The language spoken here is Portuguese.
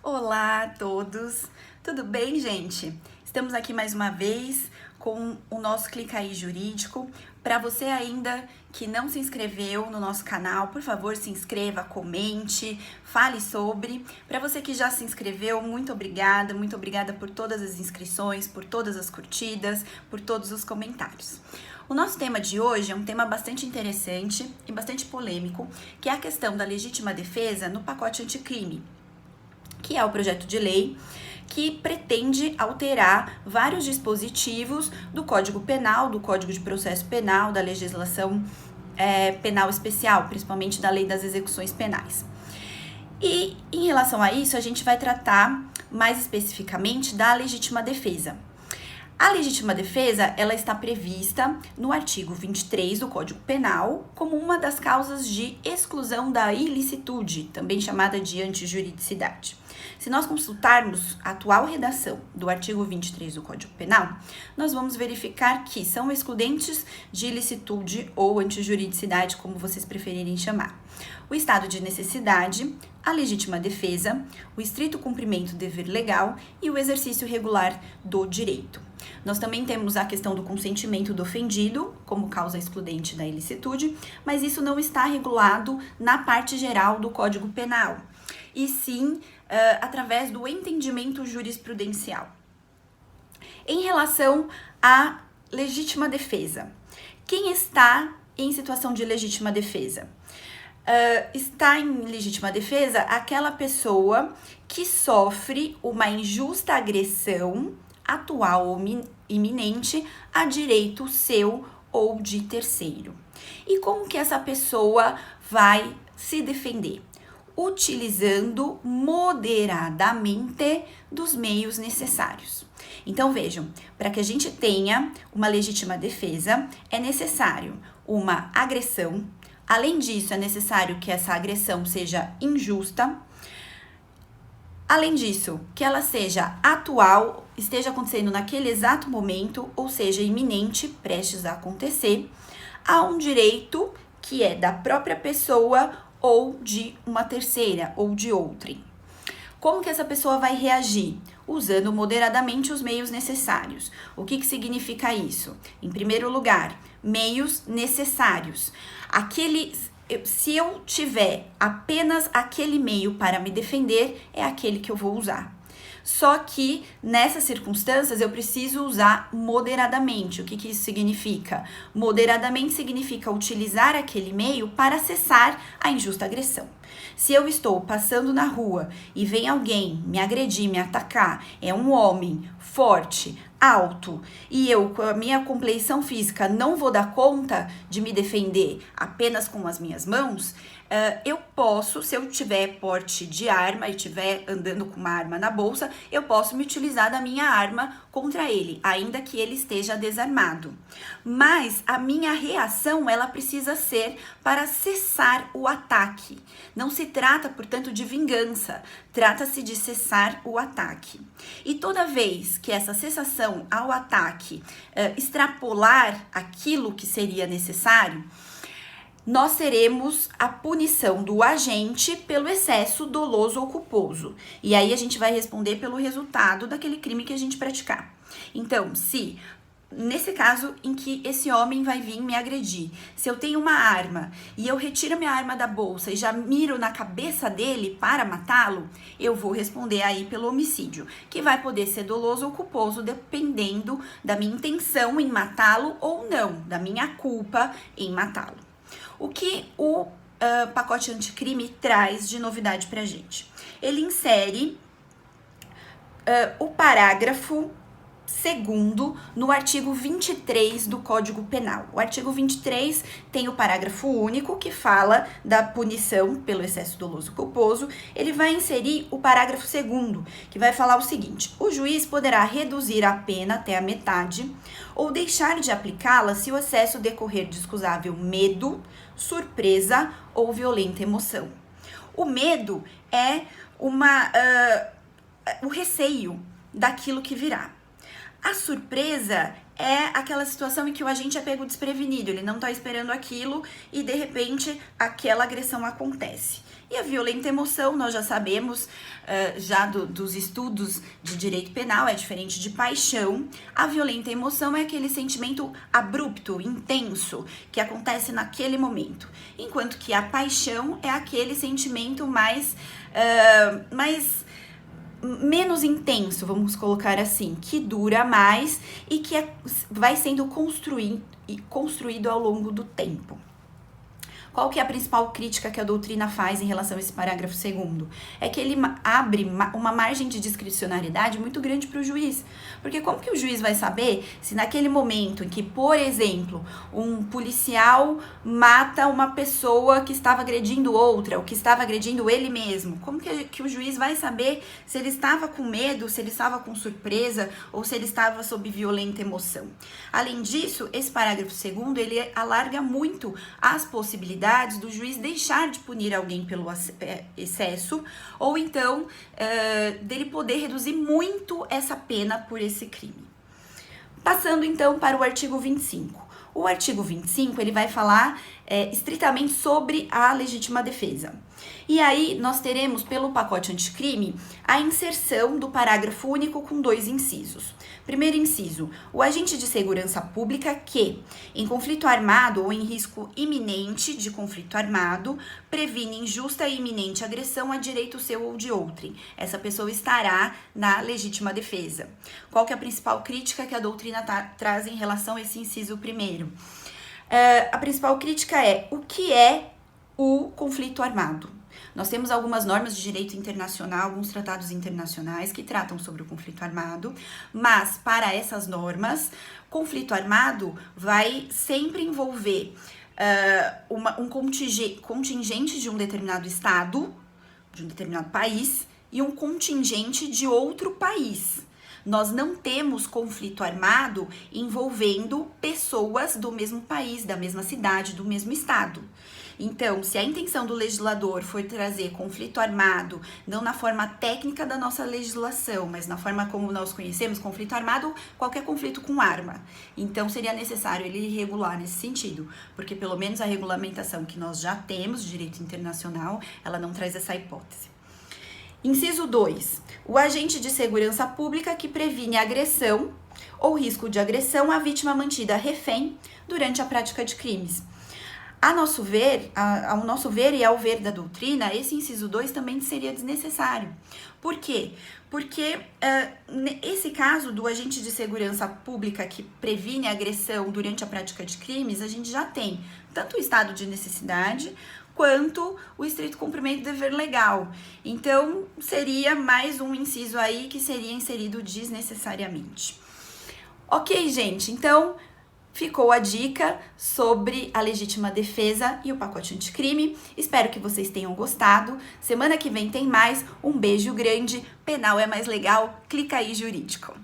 Olá a todos, tudo bem, gente? Estamos aqui mais uma vez com o nosso Clica aí Jurídico. Para você ainda que não se inscreveu no nosso canal, por favor, se inscreva, comente, fale sobre. Para você que já se inscreveu, muito obrigada por todas as inscrições, por todas as curtidas, por todos os comentários. O nosso tema de hoje é um tema bastante interessante e bastante polêmico, que é a questão da legítima defesa no pacote anticrime, que é o projeto de lei que pretende alterar vários dispositivos do Código Penal, do Código de Processo Penal, da legislação penal especial, principalmente da Lei das Execuções Penais. E em relação a isso, a gente vai tratar mais especificamente da legítima defesa. A legítima defesa, ela está prevista no artigo 23 do Código Penal como uma das causas de exclusão da ilicitude, também chamada de antijuridicidade. Se nós consultarmos a atual redação do artigo 23 do Código Penal, nós vamos verificar que são excludentes de ilicitude ou antijuridicidade, como vocês preferirem chamar: o estado de necessidade, a legítima defesa, o estrito cumprimento do dever legal e o exercício regular do direito. Nós também temos a questão do consentimento do ofendido como causa excludente da ilicitude, mas isso não está regulado na parte geral do Código Penal, e sim através do entendimento jurisprudencial. Em relação à legítima defesa, quem está em situação de legítima defesa? Está em legítima defesa aquela pessoa que sofre uma injusta agressão atual ou iminente a direito seu ou de terceiro. E como que essa pessoa vai se defender? Utilizando moderadamente dos meios necessários. Então vejam, para que a gente tenha uma legítima defesa, é necessário uma agressão. Além disso, é necessário que essa agressão seja injusta. Além disso, que ela seja atual, esteja acontecendo naquele exato momento, ou seja, iminente, prestes a acontecer, a um direito que é da própria pessoa ou de uma terceira ou de outrem. Como que essa pessoa vai reagir? Usando moderadamente os meios necessários. O que significa isso? Em primeiro lugar, meios necessários. Se eu tiver apenas aquele meio para me defender, é aquele que eu vou usar. Só que nessas circunstâncias eu preciso usar moderadamente. O que isso significa? Moderadamente significa utilizar aquele meio para cessar a injusta agressão. Se eu estou passando na rua e vem alguém me agredir, me atacar, é um homem forte, alto, e eu, com a minha compleição física, não vou dar conta de me defender apenas com as minhas mãos, eu posso, se eu tiver porte de arma e estiver andando com uma arma na bolsa, eu posso me utilizar da minha arma contra ele, ainda que ele esteja desarmado. Mas a minha reação, ela precisa ser para cessar o ataque. Não se trata, portanto, de vingança, trata-se de cessar o ataque. E toda vez que essa cessação ao ataque extrapolar aquilo que seria necessário, nós teremos a punição do agente pelo excesso doloso ou culposo. E aí a gente vai responder pelo resultado daquele crime que a gente praticar. Então, se nesse caso em que esse homem vai vir me agredir, se eu tenho uma arma e eu retiro minha arma da bolsa e já miro na cabeça dele para matá-lo, eu vou responder aí pelo homicídio, que vai poder ser doloso ou culposo dependendo da minha intenção em matá-lo ou não, da minha culpa em matá-lo. O que o pacote anticrime traz de novidade pra gente? Ele insere o parágrafo 2º no artigo 23 do Código Penal. O artigo 23 tem o parágrafo único que fala da punição pelo excesso doloso culposo. Ele vai inserir o parágrafo 2º, que vai falar o seguinte: o juiz poderá reduzir a pena até a metade ou deixar de aplicá-la se o excesso decorrer de excusável medo, surpresa ou violenta emoção. O medo é o receio daquilo que virá. A surpresa é aquela situação em que o agente é pego desprevenido, ele não está esperando aquilo e de repente aquela agressão acontece. E a violenta emoção, nós já sabemos, dos estudos de direito penal, é diferente de paixão. A violenta emoção é aquele sentimento abrupto, intenso, que acontece naquele momento. Enquanto que a paixão é aquele sentimento menos intenso, vamos colocar assim, que dura mais e que vai sendo construído ao longo do tempo. Qual que é a principal crítica que a doutrina faz em relação a esse parágrafo 2º? É que ele abre uma margem de discricionariedade muito grande para o juiz. Porque como que o juiz vai saber se naquele momento em que, por exemplo, um policial mata uma pessoa que estava agredindo outra, ou que estava agredindo ele mesmo? Como que o juiz vai saber se ele estava com medo, se ele estava com surpresa, ou se ele estava sob violenta emoção? Além disso, esse parágrafo 2º, ele alarga muito as possibilidades do juiz deixar de punir alguém pelo excesso, ou então dele poder reduzir muito essa pena por esse crime. Passando então para o artigo 25. O artigo 25, ele vai falar estritamente sobre a legítima defesa. E aí nós teremos pelo pacote anticrime a inserção do parágrafo único com 2 incisos. Primeiro inciso, o agente de segurança pública que, em conflito armado ou em risco iminente de conflito armado, previne injusta e iminente agressão a direito seu ou de outrem. Essa pessoa estará na legítima defesa. Qual que é a principal crítica que a doutrina traz em relação a esse inciso primeiro? A principal crítica é o que é o conflito armado. Nós temos algumas normas de direito internacional, alguns tratados internacionais que tratam sobre o conflito armado, mas para essas normas, conflito armado vai sempre envolver um contingente de um determinado estado, de um determinado país, e um contingente de outro país. Nós não temos conflito armado envolvendo pessoas do mesmo país, da mesma cidade, do mesmo estado. Então, se a intenção do legislador for trazer conflito armado, não na forma técnica da nossa legislação, mas na forma como nós conhecemos, conflito armado, qualquer conflito com arma. Então, seria necessário ele regular nesse sentido, porque pelo menos a regulamentação que nós já temos de direito internacional, ela não traz essa hipótese. Inciso 2. O agente de segurança pública que previne agressão ou risco de agressão à vítima mantida refém durante a prática de crimes. Ao nosso ver e ao ver da doutrina, esse inciso 2 também seria desnecessário. Por quê? Porque esse caso do agente de segurança pública que previne agressão durante a prática de crimes, a gente já tem tanto o estado de necessidade quanto o estrito cumprimento do dever legal. Então, seria mais um inciso aí que seria inserido desnecessariamente. Ok, gente, então ficou a dica sobre a legítima defesa e o pacote anticrime. Espero que vocês tenham gostado. Semana que vem tem mais. Um beijo grande. Penal é mais legal. Clica aí, jurídico.